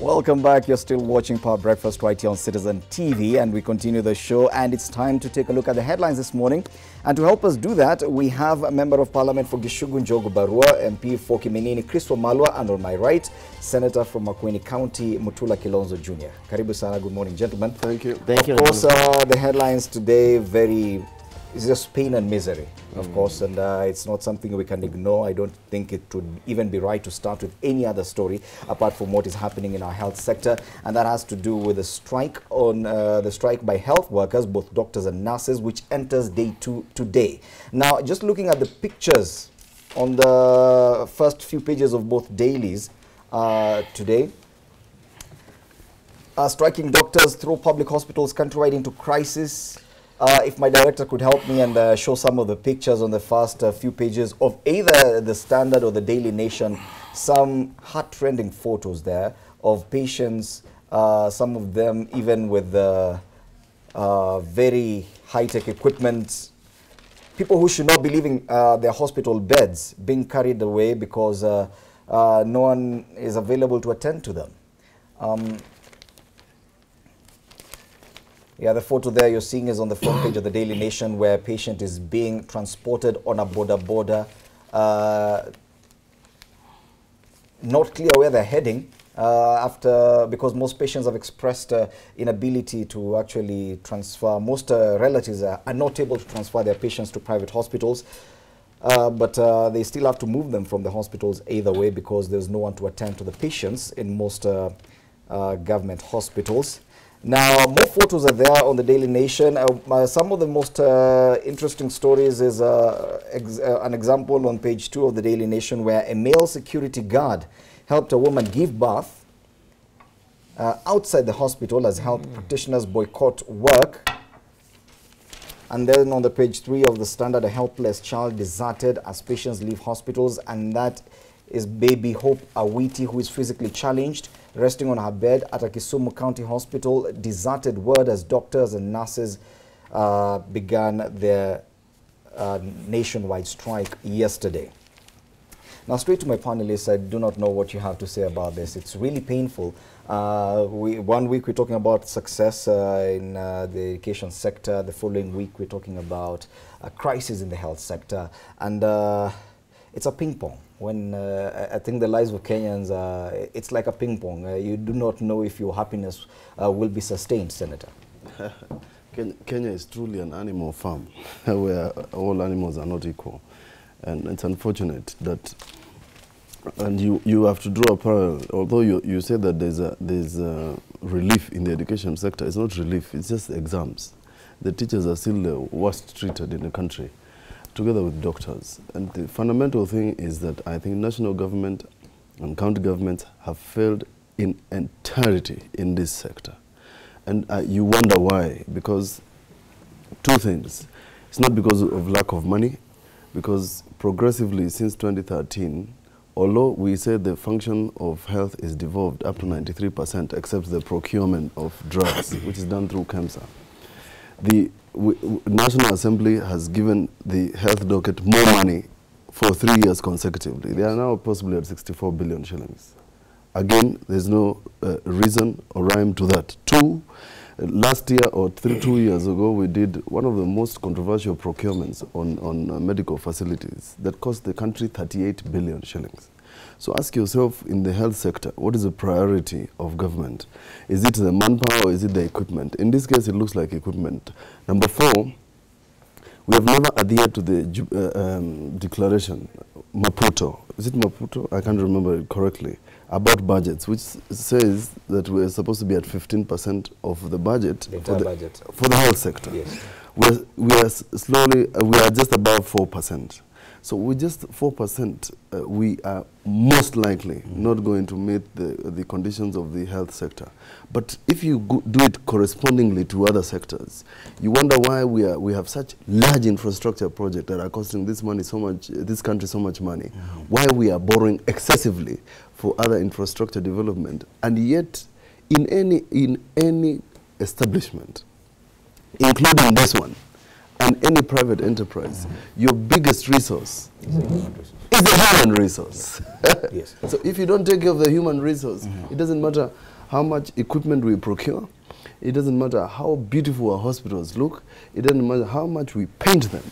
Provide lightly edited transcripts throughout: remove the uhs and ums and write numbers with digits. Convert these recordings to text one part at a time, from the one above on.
Welcome back. You're still watching Power Breakfast right here on Citizen TV, and we continue the show, and it's time to take a look at the headlines this morning. And to help us do that, we have a Member of Parliament for Gishugu Njogu Barua, MP for Kiminini Chris Wamalwa, and on my right, Senator from Makueni County Mutula Kilonzo Jr. Karibu sana. Good morning, gentlemen. Thank you. Of course, the headlines today it's just pain and misery, of course, and it's not something we can ignore. I don't think it would even be right to start with any other story apart from what is happening in our health sector, and that has to do with the strike by health workers, both doctors and nurses, which enters day 2 today. Now, just looking at the pictures on the first few pages of both dailies today, striking doctors throw public hospitals countrywide into crisis. If my director could help me and show some of the pictures on the first few pages of either the Standard or the Daily Nation, some heart-rending photos there of patients, some of them even with very high-tech equipment, people who should not be leaving their hospital beds being carried away because no one is available to attend to them. Yeah, the photo there you're seeing is on the front page of the Daily Nation, where a patient is being transported on a border. Not clear where they're heading because most patients have expressed inability to actually transfer. Most relatives are not able to transfer their patients to private hospitals, but they still have to move them from the hospitals either way because there's no one to attend to the patients in most government hospitals. Now, more photos are there on the Daily Nation. Some of the most interesting stories is an example on page 2 of the Daily Nation, where a male security guard helped a woman give birth outside the hospital as health practitioners boycott work. And then on the page 3 of the Standard, a helpless child deserted as patients leave hospitals, and that is baby Hope Awiti, who is physically challenged, resting on her bed at a Kisumu County Hospital, deserted word as doctors and nurses began their nationwide strike yesterday. Now, straight to my panelists, I do not know what you have to say about this. It's really painful. 1 week we're talking about success in the education sector. The following week we're talking about a crisis in the health sector. And it's a ping pong. When I think the lives of Kenyans, it's like a ping pong. You do not know if your happiness will be sustained, Senator. Kenya is truly an animal farm where all animals are not equal. And it's unfortunate that, and you have to draw a parallel. Although you say that there's relief in the education sector, it's not relief, it's just exams. The teachers are still the worst treated in the country, together with doctors. And the fundamental thing is that I think national government and county governments have failed in entirety in this sector. And you wonder why, because two things. It's not because of lack of money, because progressively since 2013, although we say the function of health is devolved up to 93%, except the procurement of drugs, which is done through KEMSA, the National Assembly has given the health docket more money for 3 years consecutively. They are now possibly at 64 billion shillings. Again, there's no reason or rhyme to that. Last year or 2 years ago, we did one of the most controversial procurements on medical facilities that cost the country 38 billion shillings. So ask yourself, in the health sector, what is the priority of government? Is it the manpower or is it the equipment? In this case, it looks like equipment. Number 4, we have never adhered to the declaration, Maputo. Is it Maputo? I can't remember it correctly. About budgets, which says that we're supposed to be at 15% of the budget, for the health sector. Yes. We are just above 4%. So with just 4%, we are most likely not going to meet the conditions of the health sector. But if you do it correspondingly to other sectors, you wonder why we have such large infrastructure projects that are costing this country so much money. Why we are borrowing excessively for other infrastructure development, and yet in any establishment, including this one, and any private enterprise, your biggest resource is the human resource. Yes. So if you don't take care of the human resource, it doesn't matter how much equipment we procure. It doesn't matter how beautiful our hospitals look. It doesn't matter how much we paint them.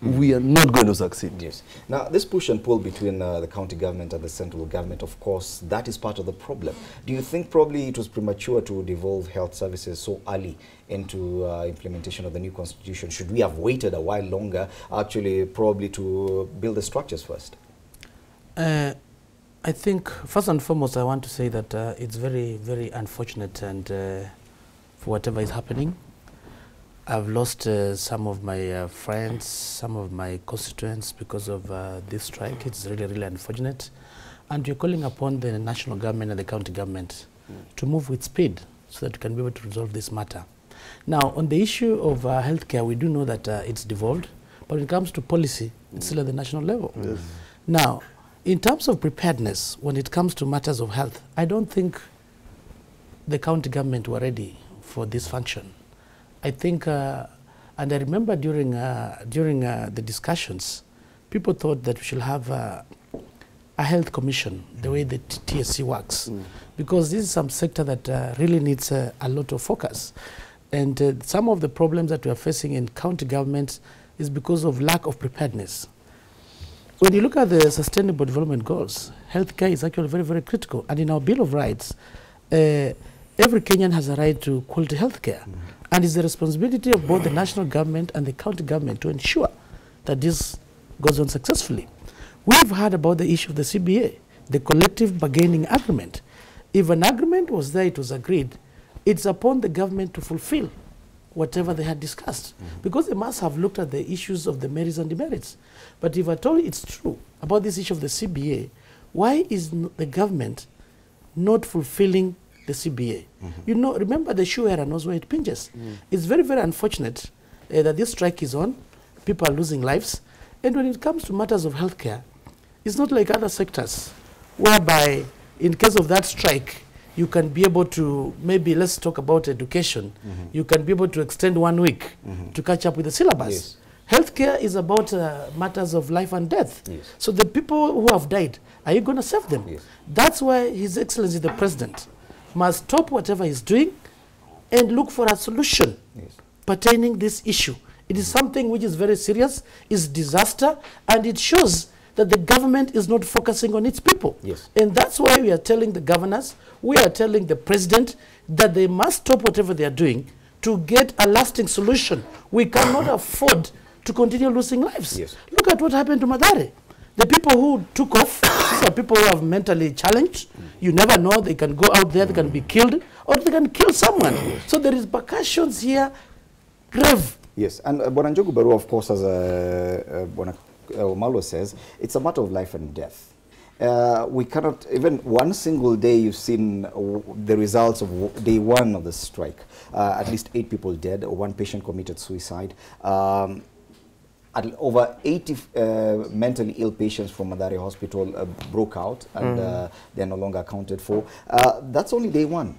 We are not going to succeed. Yes. Now, this push and pull between the county government and the central government, of course, that is part of the problem. Do you think probably it was premature to devolve health services so early into implementation of the new constitution? Should we have waited a while longer, actually, probably to build the structures first? I think, first and foremost, I want to say that it's very, very unfortunate and for whatever is happening. I've lost some of my friends, some of my constituents because of this strike. It's really, really unfortunate. And we're calling upon the national government and the county government to move with speed so that we can be able to resolve this matter. Now, on the issue of healthcare, we do know that it's devolved, but when it comes to policy, it's still at the national level. Yes. Now, in terms of preparedness, when it comes to matters of health, I don't think the county government were ready for this function. I think, and I remember during the discussions, people thought that we should have a health commission, the way the TSC works, because this is some sector that really needs a lot of focus. And some of the problems that we are facing in county governments is because of lack of preparedness. When you look at the Sustainable Development Goals, healthcare is actually very, very critical. And in our Bill of Rights, every Kenyan has a right to quality healthcare. And it's the responsibility of both the national government and the county government to ensure that this goes on successfully. We've heard about the issue of the CBA, the collective bargaining agreement. If an agreement was there, it was agreed, it's upon the government to fulfill whatever they had discussed, because they must have looked at the issues of the merits and demerits. But if at all it's true about this issue of the CBA, why is the government not fulfilling the CBA? You know, remember the shoe era knows where it pinches. It's very, very unfortunate that this strike is on. People are losing lives. And when it comes to matters of healthcare, it's not like other sectors, whereby in case of that strike, you can be able to, maybe let's talk about education, you can be able to extend 1 week to catch up with the syllabus. Yes. Healthcare is about matters of life and death. Yes. So the people who have died, are you going to save them? Yes. That's why His Excellency the President must stop whatever he's doing and look for a solution pertaining this issue. It is something which is very serious, is disaster, and it shows that the government is not focusing on its people. Yes. And that's why we are telling the governors, we are telling the president that they must stop whatever they are doing to get a lasting solution. We cannot afford to continue losing lives. Yes. Look at what happened to Mathare. The people who took off, these are people who are mentally challenged. You never know, they can go out there, they can be killed, or they can kill someone. So there is repercussions here, grave. Yes, and Bwana Njogu Barua, of course, as Bwana Malo says, it's a matter of life and death. We cannot, even one single day you've seen the results of day one of the strike. At least 8 people dead, 1 patient committed suicide. Over 80 mentally ill patients from Mathare Hospital broke out, and they're no longer accounted for. That's only day 1.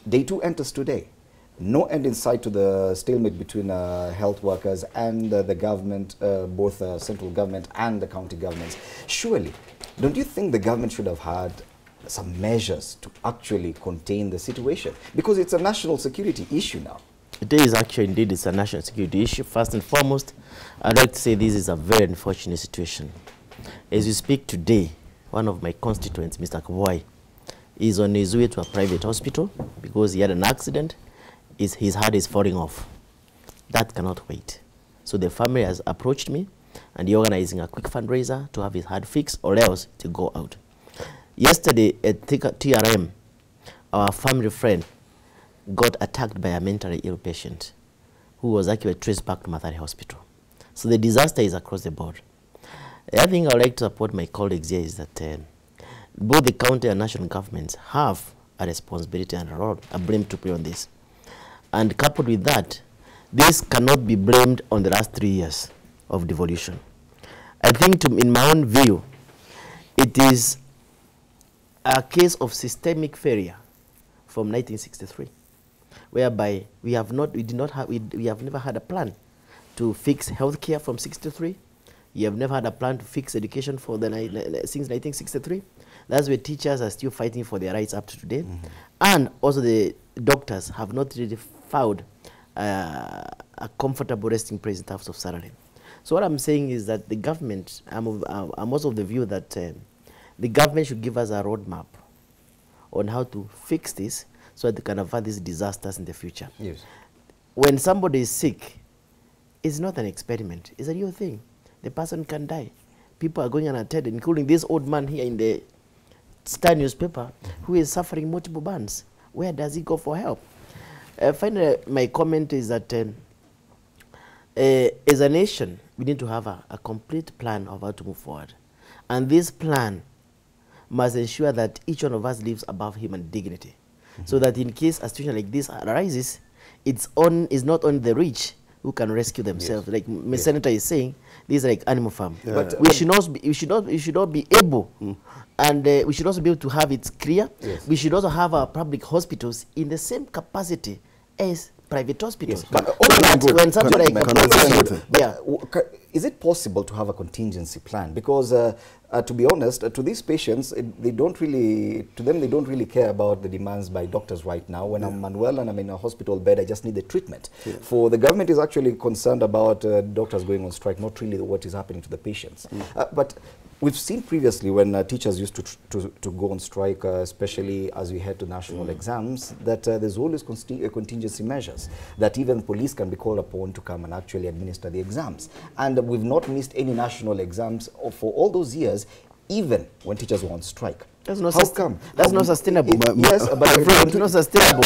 Day 2 enters today. No end in sight to the stalemate between health workers and the government, both central government and the county governments. Surely, don't you think the government should have had some measures to actually contain the situation? Because it's a national security issue now. It is actually, indeed, it's a national security issue. First and foremost, I'd like to say this is a very unfortunate situation. As we speak today, one of my constituents, Mr. Kavoi, is on his way to a private hospital because he had an accident. His heart is falling off. That cannot wait. So the family has approached me, and they're organizing a quick fundraiser to have his heart fixed or else to go out. Yesterday at TRM, our family friend got attacked by a mentally ill patient who was actually traced back to Mathare Hospital. So the disaster is across the board. The other thing I would like to support my colleagues here is that both the county and national governments have a responsibility and a role, a blame to play on this. And coupled with that, this cannot be blamed on the last 3 years of devolution. I think, in my own view, it is a case of systemic failure from 1963, whereby we have never had a plan to fix healthcare from 63. We have never had a plan to fix education for since 1963. That's where teachers are still fighting for their rights up to today. And also the doctors have not really found a comfortable resting place in terms of salary. So what I'm saying is that the government, I'm also of the view that the government should give us a roadmap on how to fix this so that they can avoid these disasters in the future. Yes. When somebody is sick, it's not an experiment. It's a real thing. The person can die. People are going unattended, including this old man here in the Star newspaper who is suffering multiple burns. Where does he go for help? Finally, my comment is that as a nation, we need to have a complete plan of how to move forward. And this plan must ensure that each one of us lives above human dignity. So that in case a situation like this arises, it's not only the rich who can rescue themselves. Like Ms. Senator is saying, this is like animal farm. But we should not be able, and we should also be able to have it clear. We should also have our public hospitals in the same capacity as private hospitals. When something like is it possible to have a contingency plan? Because to be honest, to these patients, they don't really care about the demands by doctors right now. When I'm unwell and I'm in a hospital bed, I just need the treatment. For the government is actually concerned about doctors going on strike, not really what is happening to the patients. But we've seen previously when teachers used to go on strike, especially as we head to national exams, that there's always contingency measures, that even police can be called upon to come and actually administer the exams. And we've not missed any national exams for all those years, even when teachers were on strike. That's not How come? That's not sustainable. Yes, but it's not sustainable.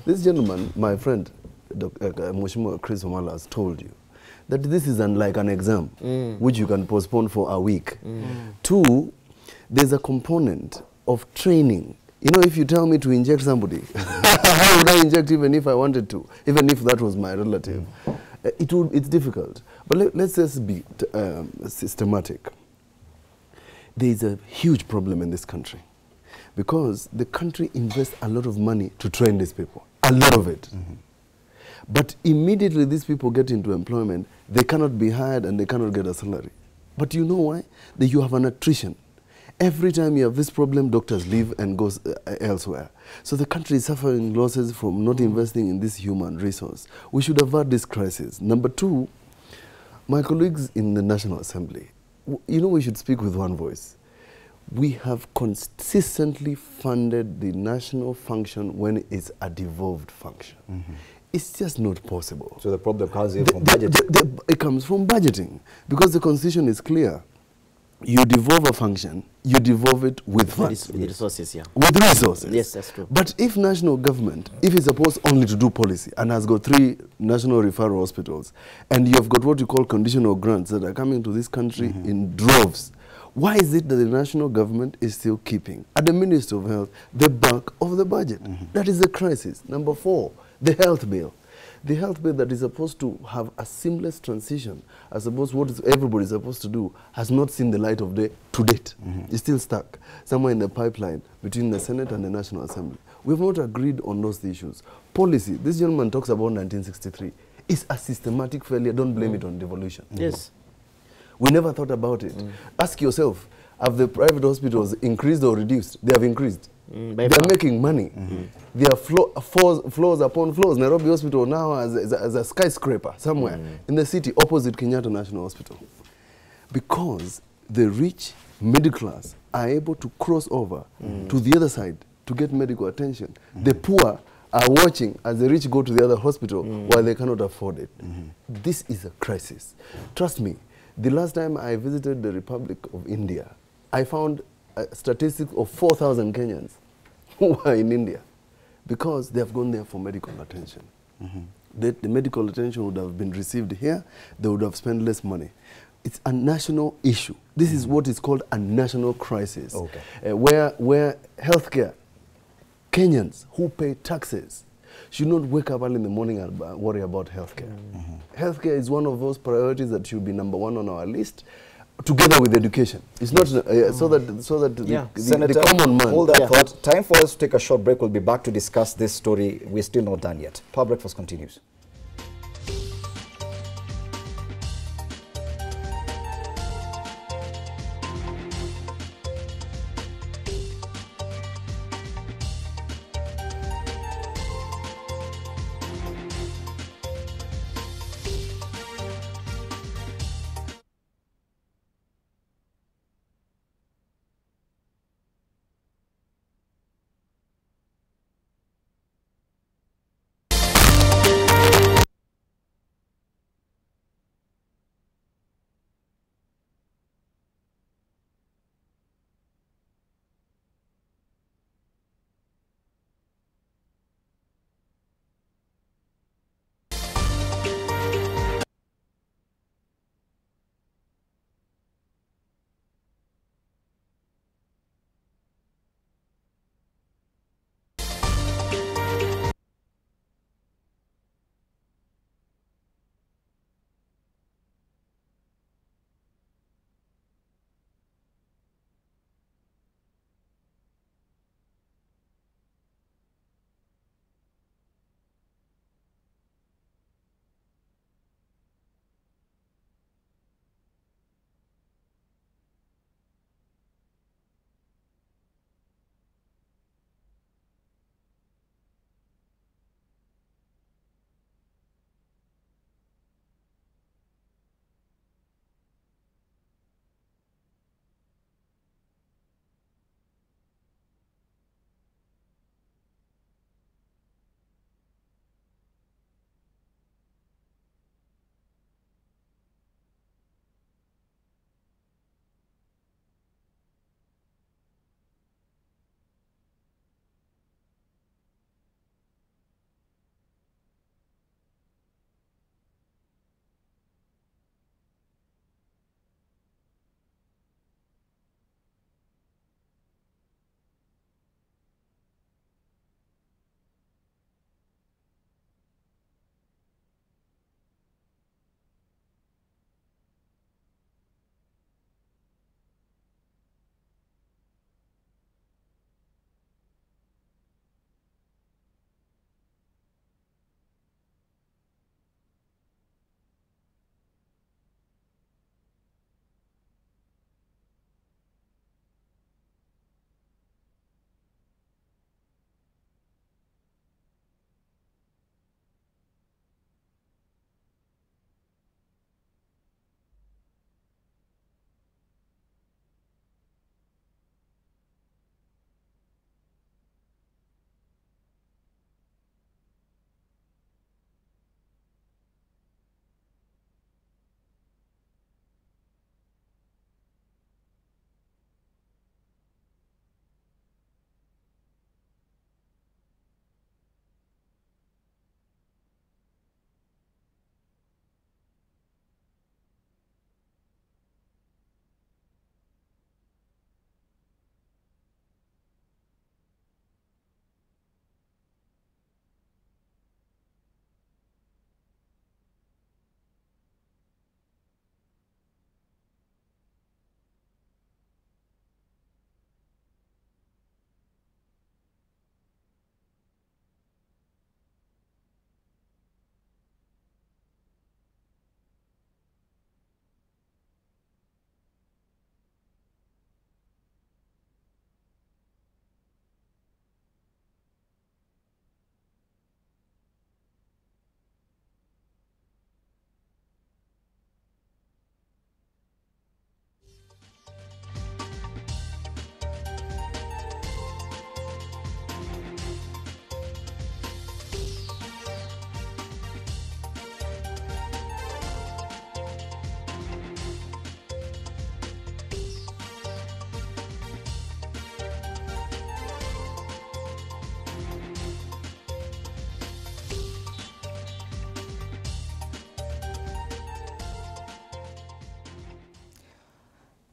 This gentleman, my friend, Mheshimiwa Chris Omala, has told you that this is unlike an exam, which you can postpone for a week. Two, there's a component of training. You know, if you tell me to inject somebody, how would I inject even if I wanted to, even if that was my relative? It's difficult. But let's just be systematic. There is a huge problem in this country because the country invests a lot of money to train these people, a lot of it. But immediately these people get into employment, they cannot be hired and they cannot get a salary. But you know why? That you have an attrition. Every time you have this problem, doctors leave and go elsewhere. So the country is suffering losses from not investing in this human resource. We should avert this crisis. Number two, my colleagues in the National Assembly, you know, we should speak with one voice. We have consistently funded the national function when it's a devolved function. It's just not possible. So the problem comes from budgeting. It comes from budgeting because the Constitution is clear. You devolve a function, you devolve it with funds. With resources, With resources. Yes, that's true. But if national government, if it's supposed only to do policy and has got 3 national referral hospitals, and you've got what you call conditional grants that are coming to this country in droves, why is it that the national government is still keeping at the Ministry of Health the bulk of the budget? That is the crisis. Number 4, the health bill. The health bill that is supposed to have a seamless transition, as opposed to what everybody is supposed to do, has not seen the light of day to date. It's still stuck somewhere in the pipeline between the Senate and the National Assembly. We have not agreed on those issues. Policy, this gentleman talks about 1963. It's a systematic failure. Don't blame it on devolution. Yes. We never thought about it. Ask yourself, have the private hospitals increased or reduced? They have increased. They are making money. There are floors upon floors. Nairobi Hospital now has a skyscraper somewhere in the city opposite Kenyatta National Hospital. Because the rich middle class are able to cross over to the other side to get medical attention. The poor are watching as the rich go to the other hospital while they cannot afford it. This is a crisis. Trust me, the last time I visited the Republic of India, I found a statistic of 4,000 Kenyans who are in India because they have gone there for medical attention. The medical attention would have been received here, they would have spent less money. It's a national issue. This is what is called a national crisis, where healthcare, Kenyans who pay taxes should not wake up early in the morning and worry about healthcare. Healthcare is one of those priorities that should be #1 on our list, together with education. It's not so that Senator, the common man. Hold that thought. Time for us to take a short break. We'll be back to discuss this story. We're still not done yet. Power Breakfast continues.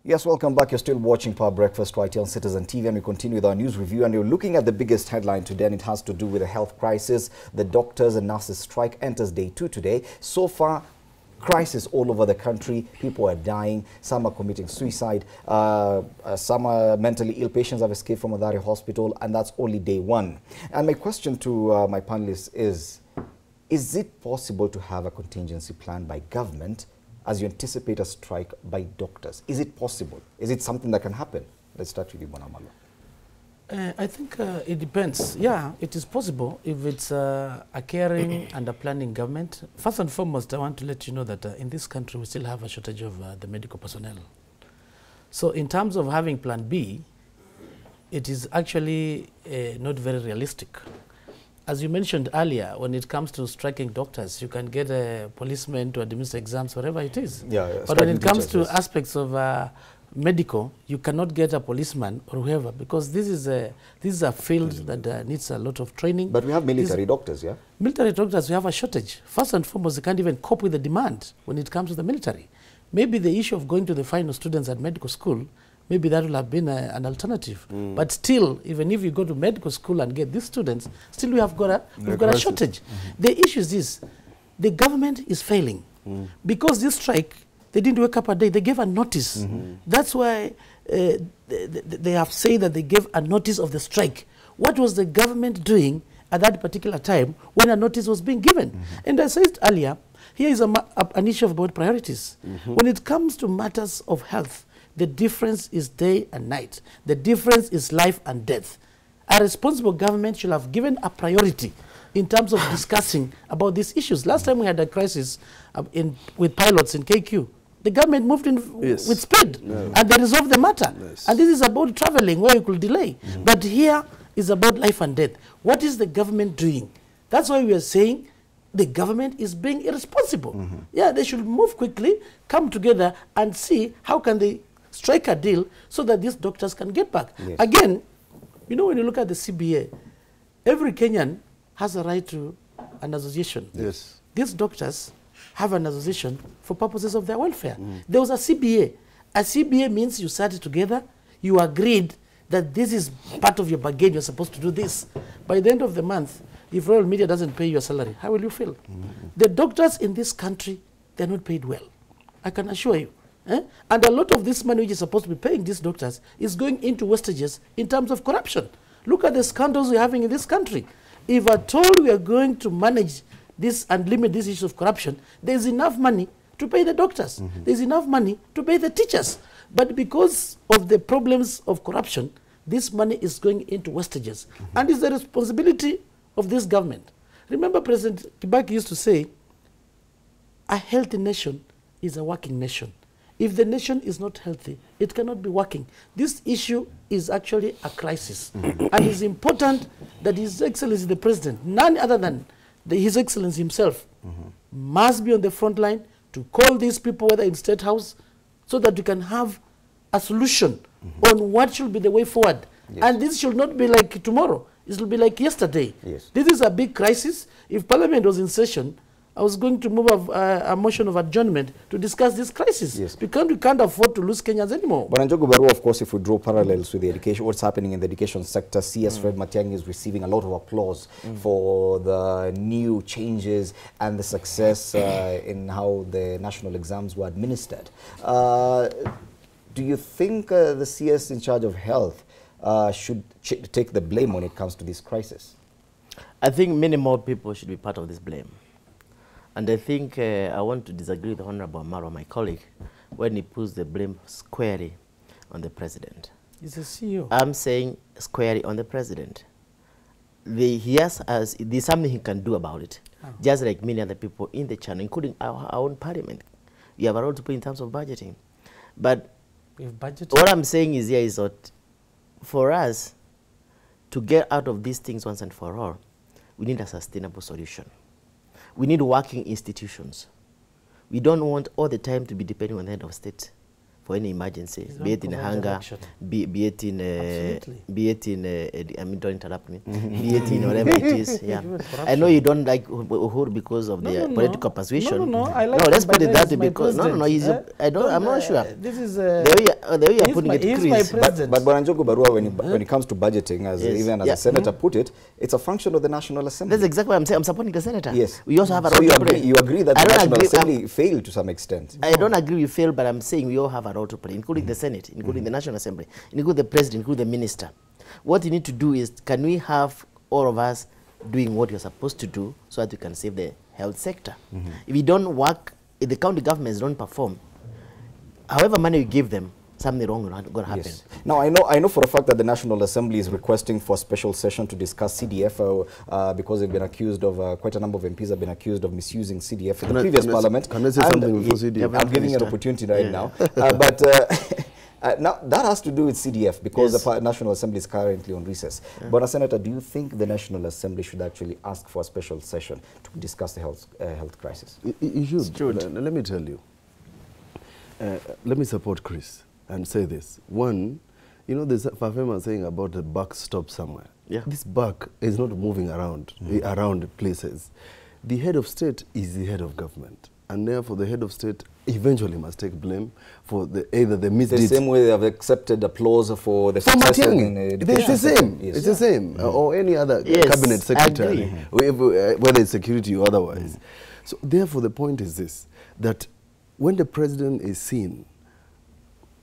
Yes, welcome back. You're still watching Power Breakfast right here on Citizen TV, and we continue with our news review. And you're looking at the biggest headline today, and it has to do with the health crisis. The doctors and nurses strike enters day 2 today. So far, crisis all over the country. People are dying. Some are committing suicide. Some are mentally ill. Patients have escaped from Mathare Hospital, and that's only day 1. And my question to my panelists is it possible to have a contingency plan by government as you anticipate a strike by doctors? Is it possible? Is it something that can happen? Let's start with you, Bwana Malo. I think it depends. Yeah, it is possible if it's a caring and a planning government. First and foremost, I want to let you know that in this country we still have a shortage of the medical personnel. So in terms of having plan B, it is actually not very realistic. As you mentioned earlier, when it comes to striking doctors, you can get a policeman to administer exams, whatever it is. Yeah, but when it comes to aspects of medical, you cannot get a policeman or whoever, because this is a field that needs a lot of training. But we have military doctors, yeah? Military doctors, we have a shortage. First and foremost, they can't even cope with the demand when it comes to the military. Maybe the issue of going to the final students at medical school, maybe that will have been an alternative. But still, even if you go to medical school and get these students, still we have got a shortage. The issue is this: the government is failing. Because this strike, they didn't wake up a day, they gave a notice. That's why they have said that they gave a notice of the strike. What was the government doing at that particular time when a notice was being given? And I said earlier, here is an issue about priorities. When it comes to matters of health, the difference is day and night. The difference is life and death. A responsible government should have given a priority in terms of discussing about these issues. Last time we had a crisis with pilots in KQ. The government moved in with speed, and they resolved the matter. And this is about traveling where you could delay. But here is about life and death. What is the government doing? That's why we are saying the government is being irresponsible. Yeah, they should move quickly, come together and see how can they strike a deal so that these doctors can get back. Again, you know, when you look at the CBA, every Kenyan has a right to an association. These doctors have an association for purposes of their welfare. There was a CBA. A CBA means you sat together, you agreed that this is part of your bargain, you're supposed to do this. By the end of the month, if Royal Media doesn't pay you a salary, how will you feel? The doctors in this country, they're not paid well. I can assure you. And a lot of this money which is supposed to be paying these doctors is going into wastages in terms of corruption. Look at the scandals we're having in this country. If at all we are going to manage this and limit this issue of corruption, there's enough money to pay the doctors. There's enough money to pay the teachers. But because of the problems of corruption, this money is going into wastages. And it's the responsibility of this government. Remember, President Kibaki used to say, a healthy nation is a working nation. If the nation is not healthy, it cannot be working. This issue is actually a crisis. And it's important that His Excellency the President, none other than His Excellency himself, must be on the front line to call these people, whether in State House, so that we can have a solution on what should be the way forward. And this should not be like tomorrow. It will be like yesterday. This is a big crisis. If Parliament was in session, I was going to move a motion of adjournment to discuss this crisis. Because we can't afford to lose Kenyans anymore. But Njogu Barua, of course, if we draw parallels with the education, what's happening in the education sector, CS Fred Matiang'i is receiving a lot of applause for the new changes and the success in how the national exams were administered. Do you think the CS in charge of health should take the blame when it comes to this crisis? I think many more people should be part of this blame. And I think I want to disagree with Honorable Amaro, my colleague, when he puts the blame squarely on the president. He's a CEO. I'm saying squarely on the president. There's something he can do about it, just like many other people in the channel, including our own parliament. We have a role to play in terms of budgeting. But what I'm saying is here is that for us to get out of these things once and for all, we need a sustainable solution. We need working institutions. We don't want all the time to be depending on the head of state for any emergency, It's be it in not hunger, direction. be it in, Absolutely. be it in, I mean, don't interrupt me, be it in whatever it is. Yeah, Even I know you don't like Uhuru because of the political persuasion. No, I like no, let's him, put but it that he's way my because no, he's. president. I don't. I'm not sure. This is The way you're putting it, he's Chris. my But president. Bwana Njogu Barua, when it comes to budgeting, as Yes. even as Yeah. a senator put it, it's a function of the National Assembly. That's exactly what I'm saying. I'm supporting the senator. Yes. We also have a So role you to agree, play. you agree that I the don't National agree, Assembly failed to some extent? I don't agree we fail, but I'm saying we all have a role to play, including the Senate, including the National Assembly, including the President, including the Minister. What you need to do is, can we have all of us doing what you're supposed to do so that we can save the health sector? If you don't work, if the county governments don't perform, however money you give them, something wrong is going to happen. Yes. Now, I know for a fact that the National Assembly is requesting for a special session to discuss CDF because they've been accused of, quite a number of MPs have been accused of misusing CDF in the previous parliament. Can I say And, something before CDF? I'm giving you an opportunity right now. But now, that has to do with CDF because Yes. the National Assembly is currently on recess. But, Senator, do you think the National Assembly should actually ask for a special session to discuss the health crisis? You should. Should. Let me tell you. Let me support Chris and say this. One, you know, there's Fafema saying about the buck stop somewhere. Yeah. This buck is not moving around, around places. The head of state is the head of government. And therefore, the head of state eventually must take blame for either the The misdeeds. same way they have accepted applause for the For success in Matiang'i, education. it's the same. Yes. It's the same. Or any other Yes, cabinet I secretary, agree. whether it's security or otherwise. So therefore, the point is this, that when the president is seen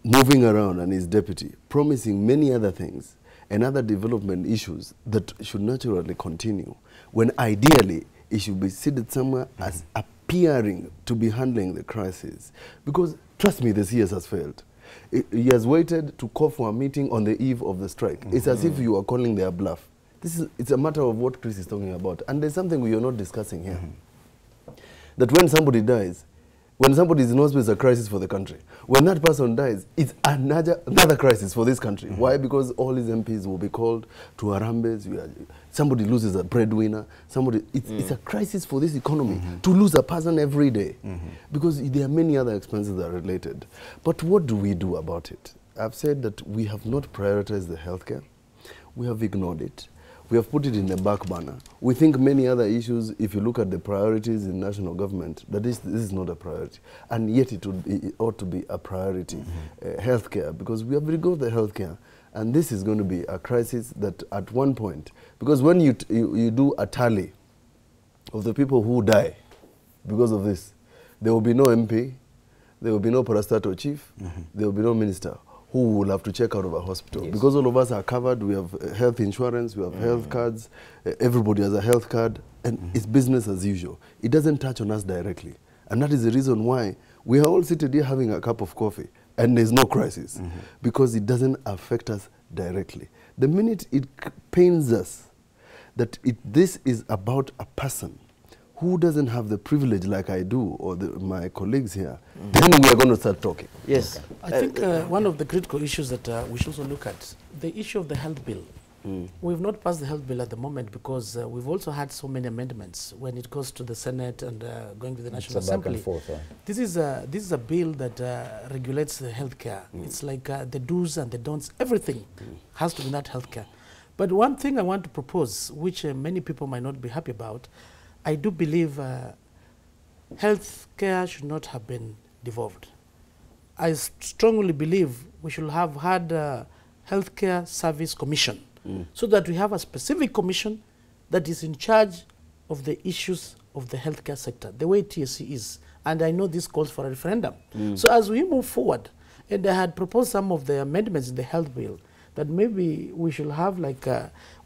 moving around and his deputy, promising many other things and other development issues that should naturally continue, when ideally it should be seated somewhere as appearing to be handling the crisis. Because, trust me, the CS has failed. He has waited to call for a meeting on the eve of the strike. It's as if you are calling their bluff. It's a matter of what Chris is talking about. And there's something we are not discussing here. That when somebody dies, when somebody is in hospital, it's a crisis for the country. When that person dies, it's another crisis for this country. Why? Because all these MPs will be called to Harambes. Somebody loses a breadwinner. It's a crisis for this economy to lose a person every day. Because there are many other expenses that are related. But what do we do about it? I've said that we have not prioritized the healthcare. We have ignored it. We have put it in the back burner. We think many other issues, if you look at the priorities in national government, that this is not a priority. And yet it ought to be a priority, healthcare, because we have regarded the healthcare. And this is going to be a crisis that at one point, because when you do a tally of the people who die because of this, there will be no MP, there will be no parastatal chief, there will be no minister who will have to check out of a hospital. Yes. Because all of us are covered, we have health insurance, we have health cards, everybody has a health card, and it's business as usual. It doesn't touch on us directly. And that is the reason why we are all seated here having a cup of coffee, and there's no crisis, because it doesn't affect us directly. The minute it pains us that this is about a person who doesn't have the privilege like I do, or my colleagues here, then we are going to start talking. Yes. I think one of the critical issues that we should also look at, the issue of the health bill. We've not passed the health bill at the moment because we've also had so many amendments when it goes to the Senate and going to the National Assembly. Back and forth, This is a bill that regulates the healthcare. It's like the do's and the don'ts. Everything has to be in that healthcare. But one thing I want to propose, which many people might not be happy about, I do believe health care should not have been devolved. I strongly believe we should have had a healthcare service commission so that we have a specific commission that is in charge of the issues of the healthcare sector, the way TSC is. And I know this calls for a referendum. So as we move forward, and I had proposed some of the amendments in the health bill, that maybe we should have like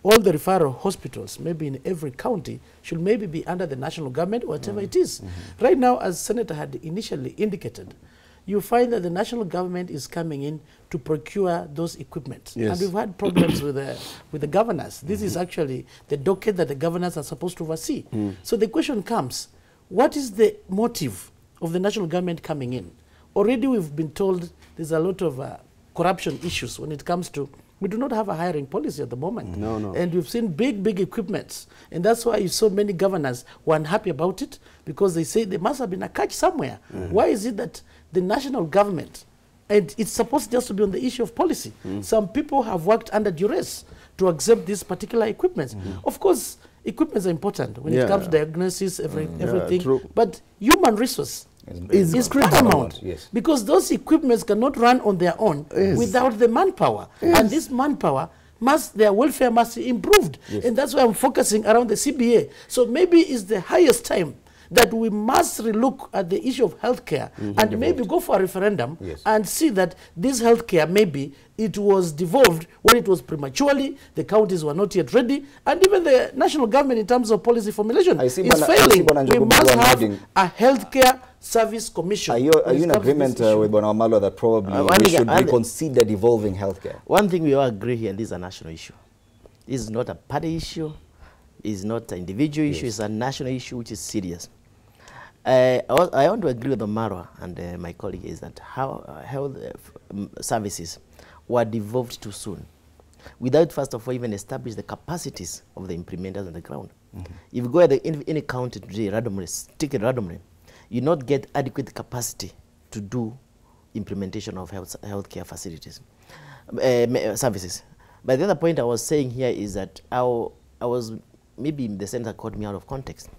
all the referral hospitals, maybe in every county, should maybe be under the national government, whatever it is. Right now, as Senator had initially indicated, you find that the national government is coming in to procure those equipment. Yes. And we've had problems with the governors. This is actually the docket that the governors are supposed to oversee. So the question comes, what is the motive of the national government coming in? Already we've been told there's a lot of corruption issues when it comes to, we do not have a hiring policy at the moment. No. And we've seen big equipments. And that's why you saw many governors were unhappy about it, because they say there must have been a catch somewhere. Why is it that the national government And it's supposed just to be on the issue of policy. Some people have worked under duress to accept these particular equipments. Of course, equipments are important when it comes to diagnosis, everything. True. But human resource is paramount. Yes. Because those equipments cannot run on their own without the manpower. And this manpower their welfare must be improved. And that's why I'm focusing around the CBA. So maybe it's the highest time that we must relook at the issue of healthcare and maybe go for a referendum and see that this healthcare, maybe it was devolved when it was prematurely, the counties were not yet ready, and even the national government in terms of policy formulation is failing. We must have a healthcare service commission. Are you in agreement with Bwana Wamalwa that probably we should reconsider devolving healthcare? One thing we all agree here, this is a national issue. This is not a party issue. It's not an individual issue. It's a national issue which is serious. I want to agree with Wamalwa and my colleague is that how health services were devolved too soon, without first of all even establish the capacities of the implementers on the ground. If you go at any county today, take it randomly, you not get adequate capacity to do implementation of healthcare facilities, services. But the other point I was saying here is that I was, maybe the center caught me out of context.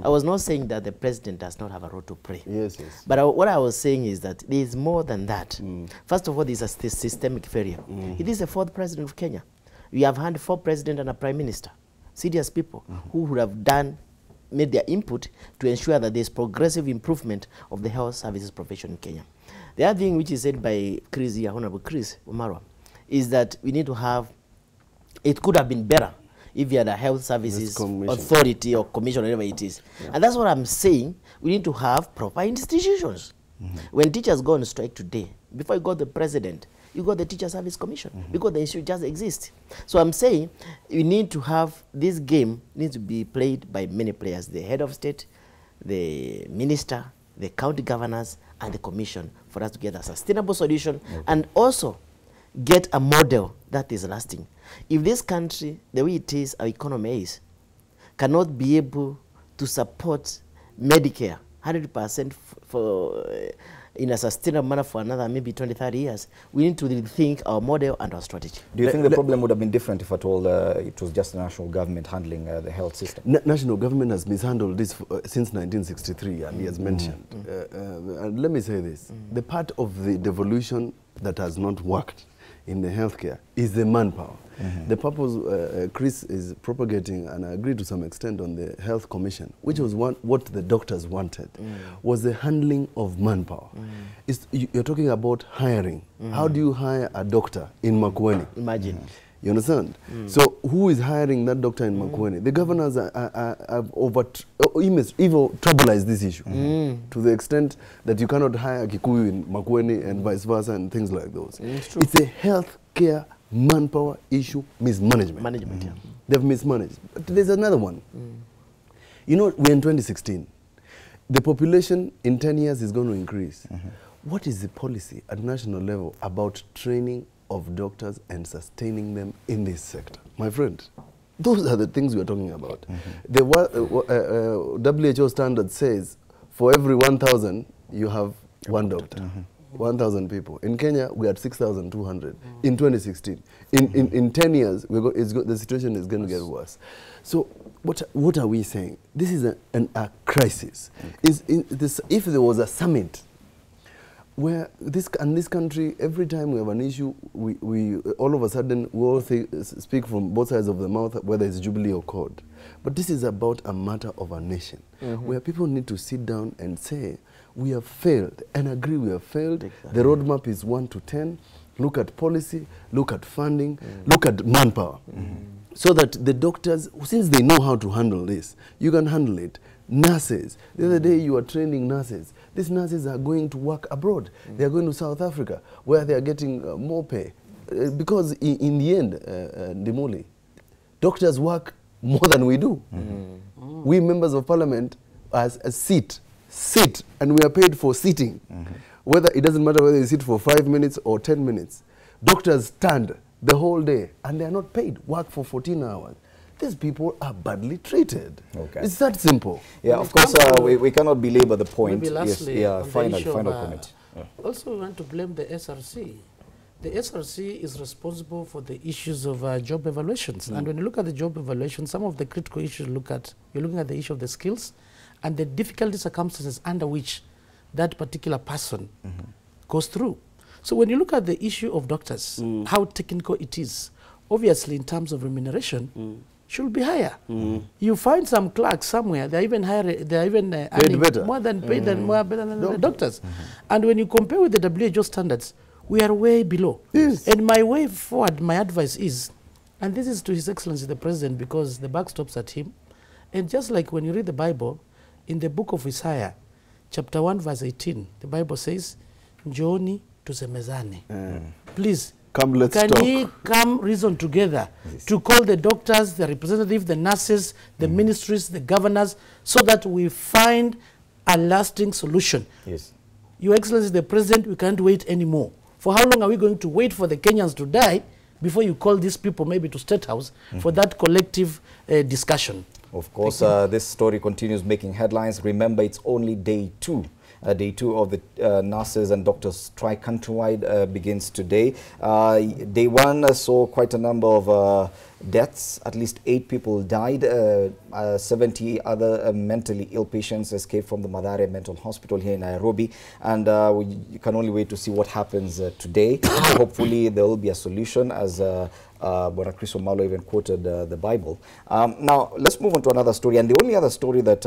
I was not saying that the president does not have a role to play. Yes, yes. But what I was saying is that there is more than that. First of all, there is a systemic failure. It is the 4th president of Kenya. We have had 4 presidents and a prime minister, serious people who would have made their input to ensure that there is progressive improvement of the health services profession in Kenya. The other thing which is said by Chris here, Honorable Chris Wamalwa, is that we need to have, it could have been better if you had a health services authority or commission, whatever it is. And that's what I'm saying. We need to have proper institutions. When teachers go on strike today, before you got the president, you got the Teacher Service Commission, because the issue just exists. So I'm saying you need to have, this game needs to be played by many players, the head of state, the minister, the county governors, and the commission, for us to get a sustainable solution and also get a model that is lasting. If this country, the way it is, our economy is, cannot be able to support Medicare 100% in a sustainable manner for another maybe 20, 30 years, we need to rethink our model and our strategy. Do you think the problem would have been different if at all it was just the national government handling the health system? National government has mishandled this since 1963, and he has mentioned. And let me say this, the part of the devolution that has not worked in the healthcare is the manpower. The purpose Chris is propagating, and I agree to some extent on the health commission, which was what the doctors wanted, was the handling of manpower. You're talking about hiring. How do you hire a doctor in Makueni? Imagine. You understand? So who is hiring that doctor in Makueni? The governors have even troublized this issue to the extent that you cannot hire Kikuyu in Makueni and vice versa and things like those. It's a healthcare manpower issue, mismanagement. They've mismanaged. But there's another one. You know, we're in 2016. The population in 10 years is going to increase. What is the policy at national level about training of doctors and sustaining them in this sector? My friend, those are the things we are talking about. The WHO standard says for every 1,000 you have one doctor. 1,000 people. In Kenya, we had 6,200 in 2016. In 10 years, the situation is going to get worse. So what are we saying? This is a crisis. If there was a summit where this country, every time we have an issue, we all of a sudden we all speak from both sides of the mouth, whether it's Jubilee or CORD. But this is about a matter of a nation, where people need to sit down and say, we have failed, and agree we have failed. Exactly. The roadmap is 1 to 10. Look at policy, look at funding, look at manpower. So that the doctors, since they know how to handle this, you can handle it. Nurses, the other day you are training nurses. These nurses are going to work abroad. They are going to South Africa, where they are getting more pay. Because in the end, Ndimuli, doctors work more than we do. We members of parliament, as a sit, and we are paid for sitting. Whether it doesn't matter whether you sit for 5 minutes or 10 minutes. Doctors stand the whole day and they are not paid, work for 14 hours. These people are badly treated. Okay. It's that simple. Yeah, of course, we cannot belabor the point. Maybe lastly, yes, yeah, final comment. Also, we want to blame the SRC. The SRC is responsible for the issues of job evaluations. And when you look at the job evaluation, some of the critical issues you're looking at the issue of the skills and the difficult circumstances under which that particular person goes through. So when you look at the issue of doctors, how technical it is, obviously in terms of remuneration, should be higher. You find some clerks somewhere, they're even higher, they're even earning better. more than paid and more better than the doctors. And when you compare with the WHO standards, we are way below. And my way forward, my advice is, and this is to His Excellency the President, because the buck stops at him, and just like when you read the Bible, in the book of Isaiah, chapter 1, verse 18, the Bible says, Njooni tusemezane. Please, Come, let's can talk. we come reason together to call the doctors, the representatives, the nurses, the ministries, the governors, so that we find a lasting solution? Yes. Your Excellency the President, we can't wait anymore. For how long are we going to wait for the Kenyans to die before you call these people maybe to State House for that collective discussion? Of course, this story continues making headlines. Remember, it's only day 2. Day 2 of the nurses and doctors strike countrywide begins today. Day 1 saw quite a number of deaths. At least 8 people died. 70 other mentally ill patients escaped from the Mathare Mental Hospital here in Nairobi. And you can only wait to see what happens today. Hopefully, there will be a solution, as Bwana Chris Omalo even quoted the Bible. Now, let's move on to another story. And the only other story that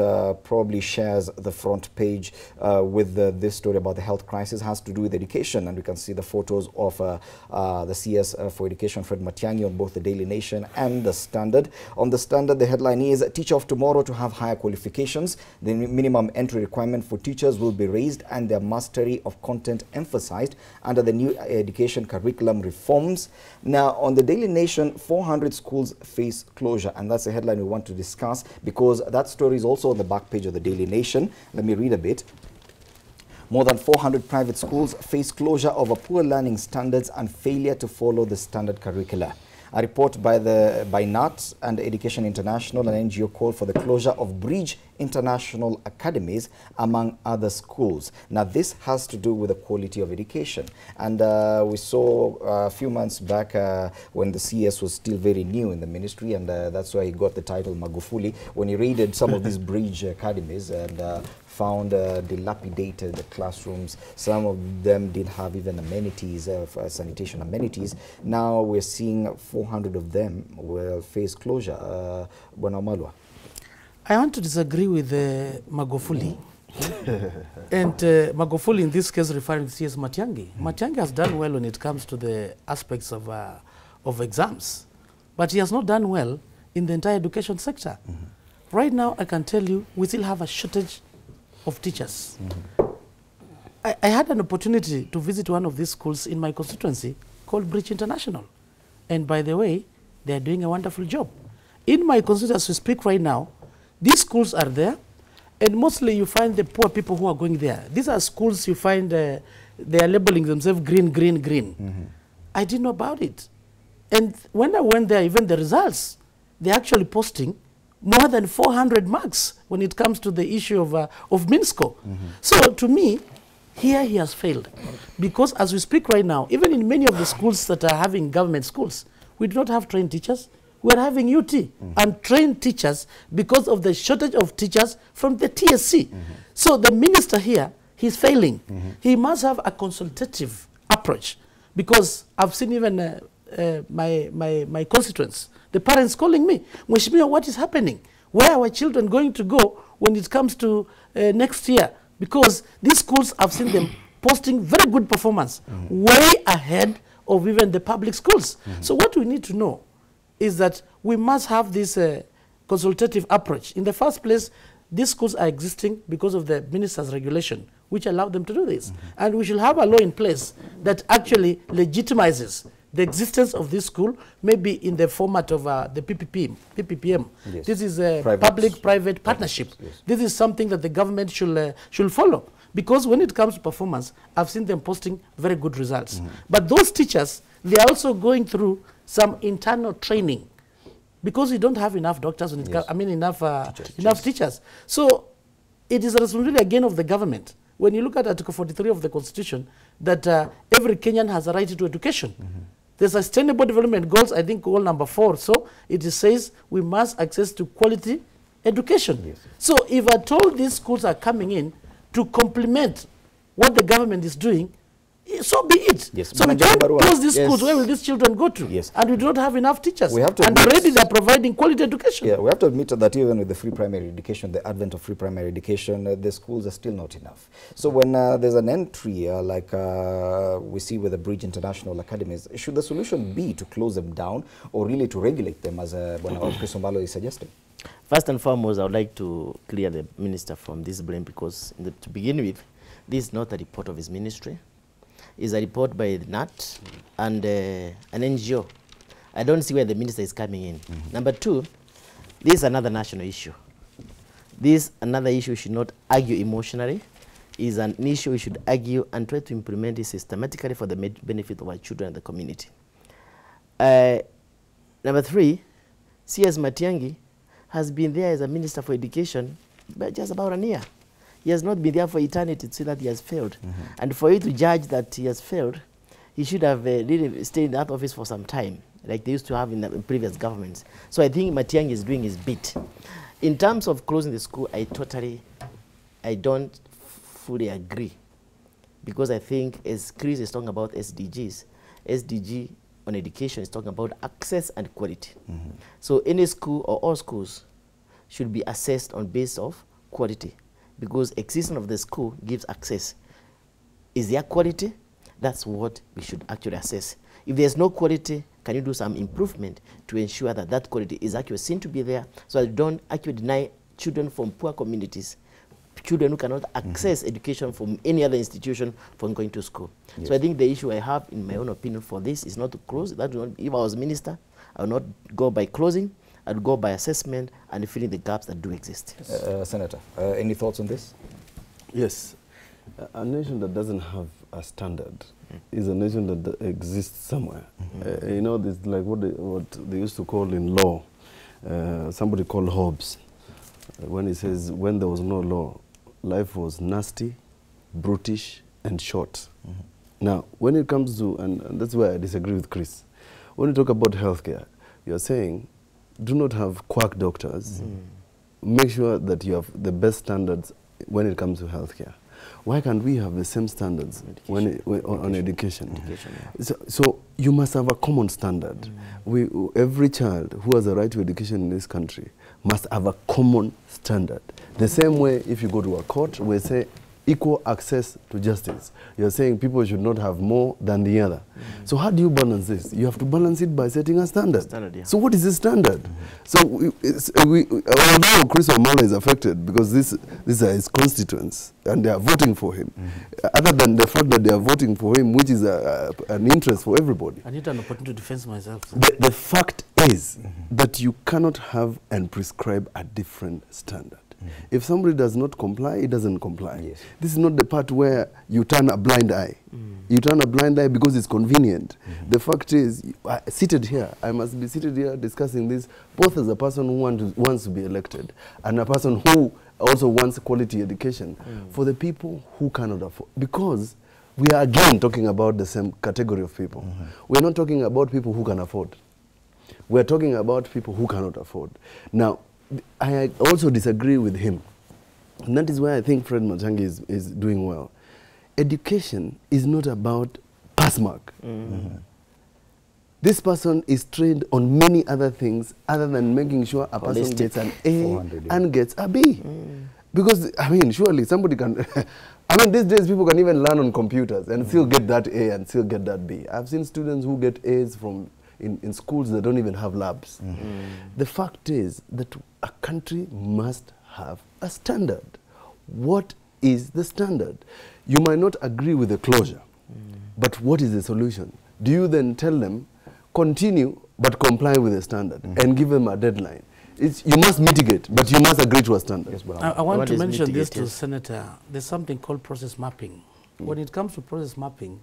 probably shares the front page with this story about the health crisis has to do with education. And we can see the photos of the CS for Education, Fred Matiang'i, on both the Daily Nation and the Standard. On the Standard, the headline is, Teacher of Tomorrow to have higher qualifications. The minimum entry requirement for teachers will be raised and their mastery of content emphasized under the new education curriculum reforms. Now, on the Daily Nation, 400 schools face closure, and that's the headline we want to discuss, because that story is also on the back page of the Daily Nation. Let me read a bit. More than 400 private schools face closure over poor learning standards and failure to follow the standard curricula. A report by NAT and Education International, an NGO, called for the closure of Bridge International Academies, among other schools. Now, this has to do with the quality of education. And we saw a few months back when the CS was still very new in the ministry, and that's why he got the title Magufuli, when he raided some of these Bridge Academies and found dilapidated classrooms. Some of them didn't have even amenities, sanitation amenities. Now we're seeing 400 of them will face closure. Bwana Omalwa. I want to disagree with Magufuli. And Magufuli, in this case, referring to CS Matiang'i. Matiang'i has done well when it comes to the aspects of exams, but he has not done well in the entire education sector. Right now, I can tell you, we still have a shortage of teachers. I had an opportunity to visit one of these schools in my constituency called Bridge International. And by the way, they are doing a wonderful job. In my constituency, as we speak right now, these schools are there, and mostly you find the poor people who are going there. These are schools you find they are labeling themselves green, green, green. I didn't know about it. And when I went there, even the results, they're actually posting more than 400 marks when it comes to the issue of MINSCO. So to me, here he has failed. Because as we speak right now, even in many of the schools that are having government schools, we do not have trained teachers. We are having UT and trained teachers because of the shortage of teachers from the TSC. So the minister here, he's failing. He must have a consultative approach, because I've seen even my constituents, the parents calling me, Mheshimiwa, what is happening? Where are our children going to go when it comes to next year? Because these schools, I've seen them posting very good performance, way ahead of even the public schools. So what we need to know is that we must have this consultative approach. In the first place, these schools are existing because of the minister's regulation, which allow them to do this. And we should have a law in place that actually legitimizes the existence of this school, maybe in the format of the PPPM. Yes. This is a public-private partnership. Yes. This is something that the government should follow. Because when it comes to performance, I've seen them posting very good results. But those teachers, they are also going through some internal training, because we don't have enough doctors, enough teachers. So it is a responsibility again of the government. when you look at Article 43 of the Constitution, that every Kenyan has a right to education. The Sustainable Development Goals, I think goal number 4, so it says we must access to quality education. Yes. So if at all these schools are coming in to complement what the government is doing, so be it. Yes. So we Manager can't Barua. close these Yes. schools. Where will these children go to? Yes. And we don't have enough teachers. We have to and admit- already they're providing quality education. Yeah, we have to admit that even with the free primary education, the advent of free primary education, the schools are still not enough. So when there's an entry like we see with the Bridge International Academies, should the solution be to close them down or really to regulate them as Chris Ombalo is suggesting? First and foremost, I would like to clear the minister from this blame because to begin with, this is not a report of his ministry. It's a report by the NAT and an NGO. I don't see where the minister is coming in. Number 2, this is another national issue. This another issue we should not argue emotionally. Is an issue we should argue and try to implement it systematically for the benefit of our children and the community. Number 3, C.S. Matiang'i has been there as a minister for education but just about a year. He has not been there for eternity to say that he has failed. And for you to judge that he has failed, he should have really stayed in that office for some time, like they used to have in the previous governments. So I think Matiang'i is doing his bit. In terms of closing the school, I don't fully agree. Because I think as Chris is talking about SDGs, SDG on education is talking about access and quality. So any school or all schools should be assessed on basis of quality. Because existence of the school gives access. Is there quality? That's what we should actually assess. If there's no quality, can you do some improvement to ensure that that quality is actually seen to be there so that you don't actually deny children from poor communities, children who cannot access education from any other institution from going to school. Yes. So I think the issue I have, in my own opinion, for this is not to close. That would not, if I was minister, I would not go by closing. I'd go by assessment and filling the gaps that do exist. Senator, any thoughts on this? Yes. A nation that doesn't have a standard is a nation that exists somewhere. You know, this like what they used to call in law, somebody called Hobbes, when he says, when there was no law, life was nasty, brutish, and short. Now, when it comes to, and that's why I disagree with Chris, when you talk about healthcare, you're saying, do not have quack doctors. Make sure that you have the best standards when it comes to healthcare. Why can't we have the same standards on education? So you must have a common standard. Every child who has a right to education in this country must have a common standard. The same way if you go to a court, we say equal access to justice. You're saying people should not have more than the other. So how do you balance this? You have to balance it by setting a standard. Yeah. So what is the standard? So although Chris Ombalo is affected because these are his constituents and they are voting for him, other than the fact that they are voting for him, which is an interest for everybody. I need an opportunity to defend myself. The fact is that you cannot have and prescribe a different standard. If somebody does not comply, it doesn't comply. Yes. This is not the part where you turn a blind eye. You turn a blind eye because it's convenient. The fact is, seated here, I must be seated here discussing this, both as a person who wants to be elected and a person who also wants quality education for the people who cannot afford. Because we are again talking about the same category of people. We're not talking about people who can afford. We're talking about people who cannot afford. Now, I also disagree with him. And that is why I think Fred Matiang'i is doing well. Education is not about pass mark. This person is trained on many other things other than making sure a person gets an A and gets a B. Because, I mean, surely somebody can... I mean, these days people can even learn on computers and still get that A and still get that B. I've seen students who get A's from in schools that don't even have labs. The fact is that a country must have a standard. What is the standard? You might not agree with the closure, but what is the solution? Do you then tell them, continue, but comply with the standard and give them a deadline? You must mitigate, but you must agree to a standard. Yes, I want What to is mention this mitigate, to Senator. There's something called process mapping. When it comes to process mapping,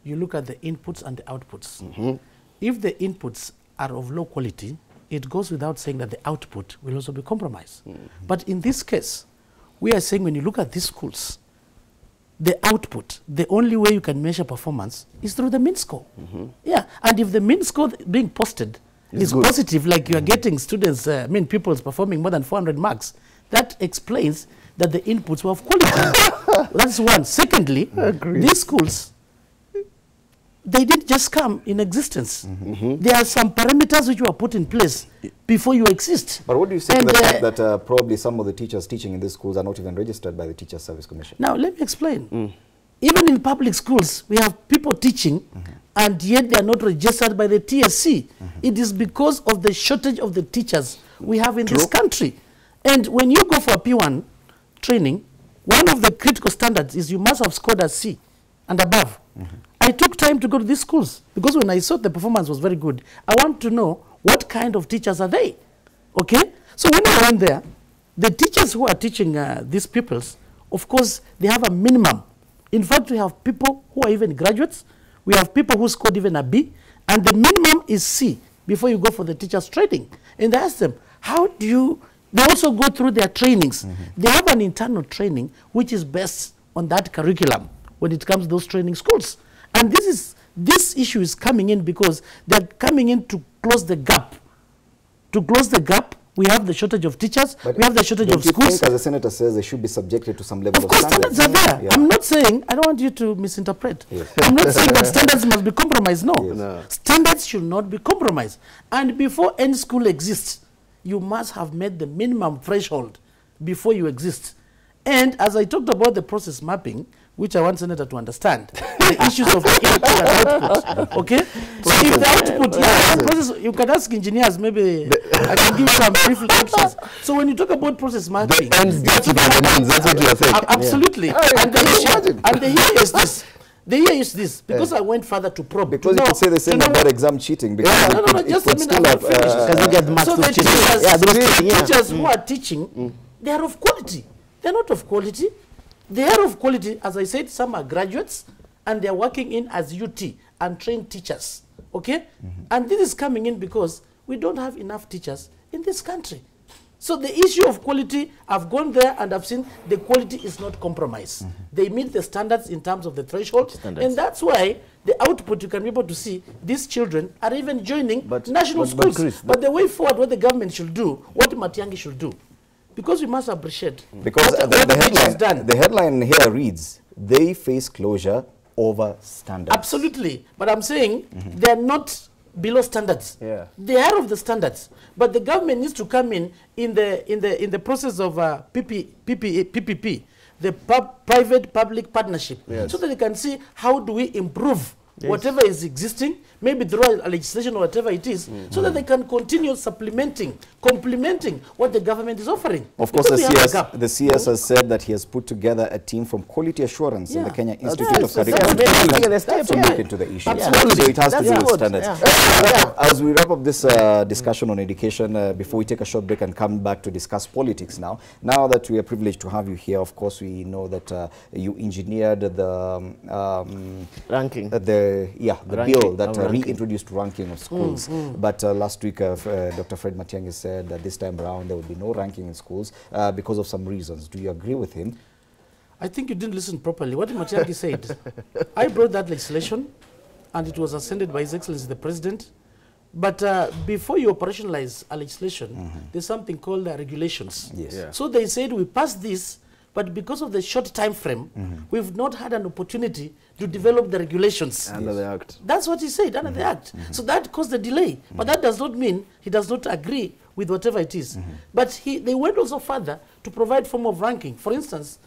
you look at the inputs and the outputs. If the inputs are of low quality, it goes without saying that the output will also be compromised. But in this case, we are saying when you look at these schools, the output, the only way you can measure performance is through the mean score. Yeah, and if the mean score being posted is good. positive, like you are getting students, pupils performing more than 400 marks, that explains that the inputs were of quality. That's one. Secondly, these schools, they didn't just come in existence. There are some parameters which were put in place before you exist. But what do you say to the fact that probably some of the teachers teaching in these schools are not even registered by the Teachers Service Commission? Now, let me explain. Even in public schools, we have people teaching, and yet they are not registered by the TSC. It is because of the shortage of the teachers we have in this country. And when you go for a P1 training, one of the critical standards is you must have scored a C and above. I took time to go to these schools because when I saw the performance was very good, I want to know what kind of teachers are they. Okay? So when I went there, the teachers who are teaching these pupils, of course, they have a minimum. In fact, we have people who are even graduates. We have people who scored even a B, and the minimum is C before you go for the teachers' training. And I asked them, how do you, they also go through their trainings. They have an internal training which is based on that curriculum when it comes to those training schools. And this issue is coming in because they're coming in to close the gap. To close the gap, we have the shortage of teachers, we have the shortage of schools. Do you think, as the senator says, they should be subjected to some level of standards? Standards are there. Yeah. I'm not saying, I don't want you to misinterpret. Yes. I'm not saying that standards must be compromised. No. Yes. No. Standards should not be compromised. And before any school exists, you must have met the minimum threshold before you exist. And as I talked about the process mapping, which I want Senator to understand, the issues of input and output. Okay? So if the output, process, you can ask engineers, maybe I can give you some brief lectures. So when you talk about process mapping, That's what you are saying. absolutely. And the here is this. The here is this, because I went further to probe. Because you could say the same about exam cheating. Because No, just a minute, I'm not finished. Because you get marks So to the cheating. teachers, Yeah, those the things, yeah. teachers who are teaching, they are of quality. They are not of quality. They are of quality. As I said, some are graduates, and they are working in as UT and trained teachers. Okay? And this is coming in because we don't have enough teachers in this country. So the issue of quality, I've gone there and I've seen the quality is not compromised. They meet the standards in terms of the threshold. And that's why the output, you can be able to see, these children are even joining national schools. Chris, but the way forward, what the government should do, what Matiang'i should do, because we must appreciate. Because what the headline here reads, they face closure over standards. Absolutely. But I'm saying they are not below standards. Yeah. They are of the standards. But the government needs to come in the process of PPP, the private-public partnership, so that they can see how do we improve whatever is existing, maybe through legislation or whatever it is, so that they can continue supplementing, complementing what the government is offering. Of course, Because we have a gap. the CS has said that he has put together a team from Quality Assurance in the Yeah. Kenya Institute of Yes, that's Curriculum very Excellence to look into the issue. Absolutely. So it has to do That's with good. standards. Yeah. As we wrap up this discussion on education, before we take a short break and come back to discuss politics now that we are privileged to have you here, of course, we know that you engineered the Ranking. the Ranking, bill that ranking. reintroduced ranking of schools. But last week, Dr. Fred Matiang'i said that this time around there will be no ranking in schools because of some reasons. Do you agree with him? I think you didn't listen properly. What Matiang'i said, I brought that legislation, and it was ascended by His Excellency the President. But before you operationalize a legislation, there's something called regulations. Yes. Yeah. So they said we passed this, but because of the short time frame, we've not had an opportunity to develop the regulations. Under the Act. That's what he said, under the Act. So that caused the delay. But that does not mean he does not agree with whatever it is. But they went also further to provide form of ranking. For instance,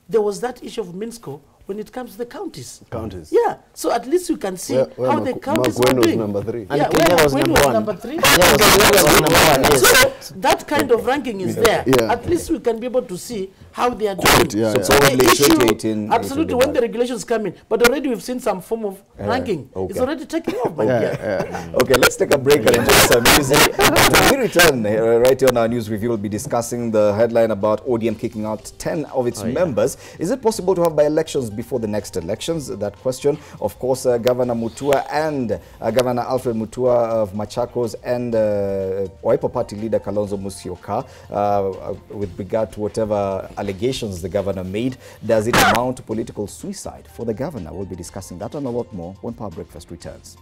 there was that issue of MINSCO when it comes to the counties. Counties. Yeah, so at least you can see Where how the counties are Makueni was doing. number 3. And Yeah, Kenya where was Makueni number was one. number 3. Kenya was number one, yes. So that kind of ranking is there. Yeah. At least we can be able to see how they are doing. Yeah, So yeah. probably the issue, 2018, absolutely, it will be when the bad. regulations come in, but already we've seen some form of ranking. okay. It's already taken off, my dear. Okay, let's take a break and enjoy some music. When we return, right here on our news review, we'll be discussing the headline about ODM kicking out 10 of its members. Is it possible to have by-elections before the next elections? That question. Of course, Governor Mutua and Governor Alfred Mutua of Machakos and Wiper Party leader Kalonzo Musyoka with regard to whatever allegations the governor made. Does it amount to political suicide for the governor? We'll be discussing that and a lot more when Power Breakfast returns.